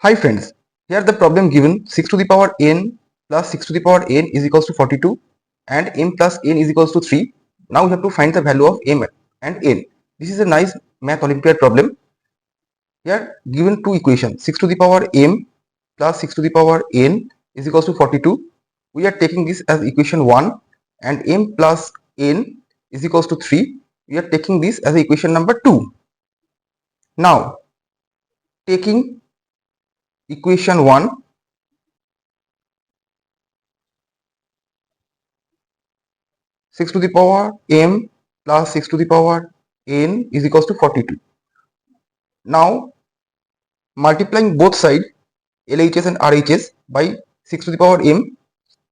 Hi friends, here the problem given 6 to the power n plus 6 to the power n is equals to 42 and m plus n is equals to 3. Now we have to find the value of m and n. This is a nice math Olympiad problem. Here given two equations 6 to the power m plus 6 to the power n is equals to 42. We are taking this as equation 1 and m plus n is equals to 3. We are taking this as equation number 2. Now taking equation 1, 6 to the power m plus 6 to the power n is equals to 42. Now multiplying both sides LHS and RHS by 6 to the power m,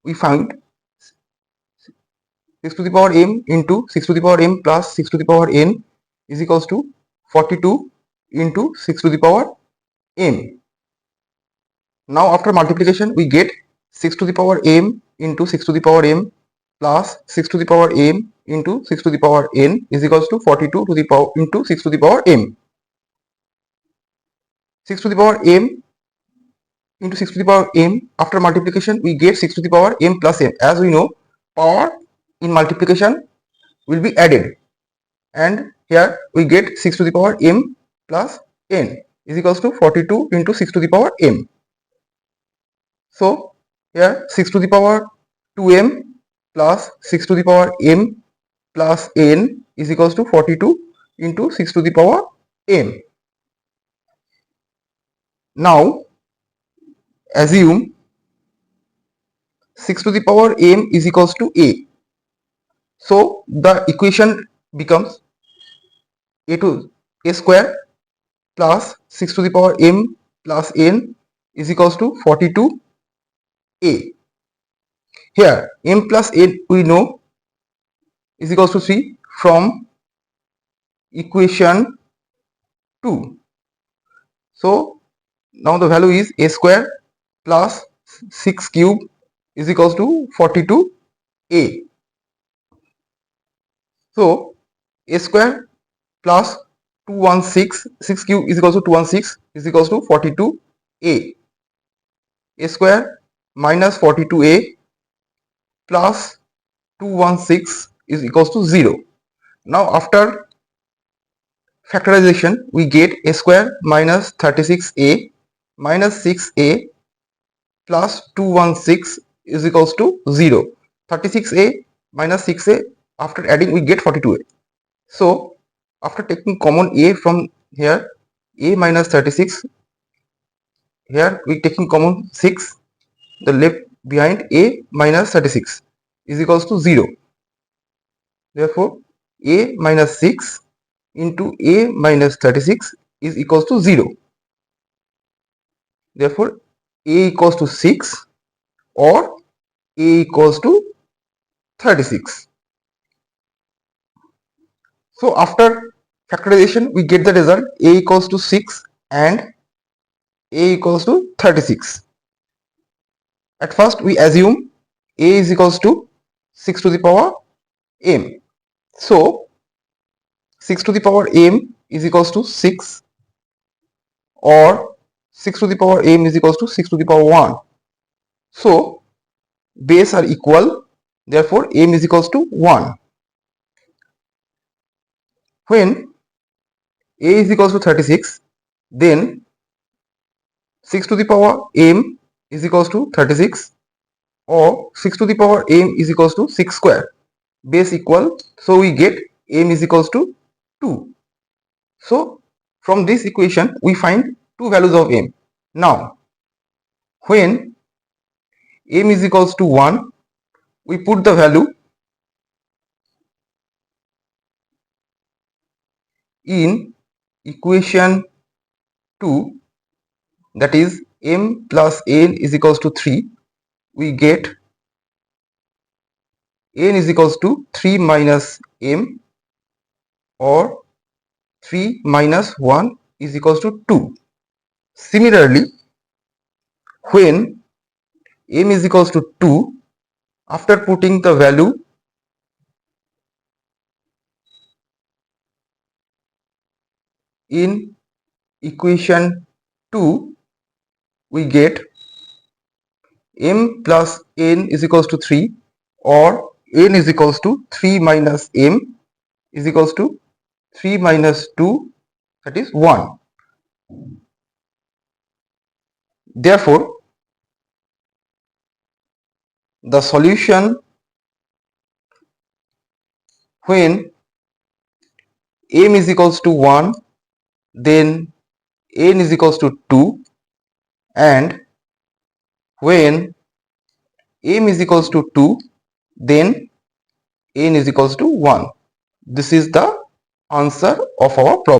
we find 6 to the power m into 6 to the power m plus 6 to the power n is equals to 42 into 6 to the power m. Now after multiplication we get 6 to the power m into 6 to the power m plus 6 to the power m into 6 to the power n is equals to 42 to the power into 6 to the power m. 6 to the power m into 6 to the power m, after multiplication we get 6 to the power m plus m. As we know, power in multiplication will be added, and here we get 6 to the power m plus n is equals to 42 into 6 to the power m. So here 6 to the power 2m plus 6 to the power m plus n is equals to 42 into 6 to the power m. Now assume 6 to the power m is equals to a. So the equation becomes a to a square plus 6 to the power m plus n is equals to 42a. Here m plus n we know is equals to 3 from equation 2. So now the value is a square plus 6 cube is equals to 42a. So a square plus 216, 6 cube is equals to 216 is equals to 42a. A square minus 42a plus 216 is equals to 0. Now after factorization we get a square minus 36a minus 6a plus 216 is equals to 0. 36a minus 6a, after adding we get 42a. So after taking common a from here, a minus 36, here we taking common 6, the left behind a minus 36 is equals to 0. Therefore a minus 6 into a minus 36 is equals to 0. Therefore a equals to 6 or a equals to 36. So after factorization we get the result a equals to 6 and a equals to 36. At first we assume a is equals to 6 to the power m. So 6 to the power m is equals to 6, or 6 to the power m is equals to 6 to the power 1. So base are equal, therefore m is equals to 1. When a is equals to 36, then 6 to the power m is equals to 36, or 6 to the power m is equals to 6 square. Base equal, so we get m is equals to 2. So from this equation we find two values of m. Now when m is equals to 1, we put the value in equation 2, that is m plus n is equals to 3. We get n is equals to 3 minus m, or 3 minus 1 is equals to 2. Similarly, when m is equals to 2, after putting the value in equation 2, we get m plus n is equals to 3, or n is equals to 3 minus m is equals to 3 minus 2, that is 1. Therefore, the solution when m is equals to 1, then n is equals to 2, and when m is equals to 2, then n is equals to 1. This is the answer of our problem.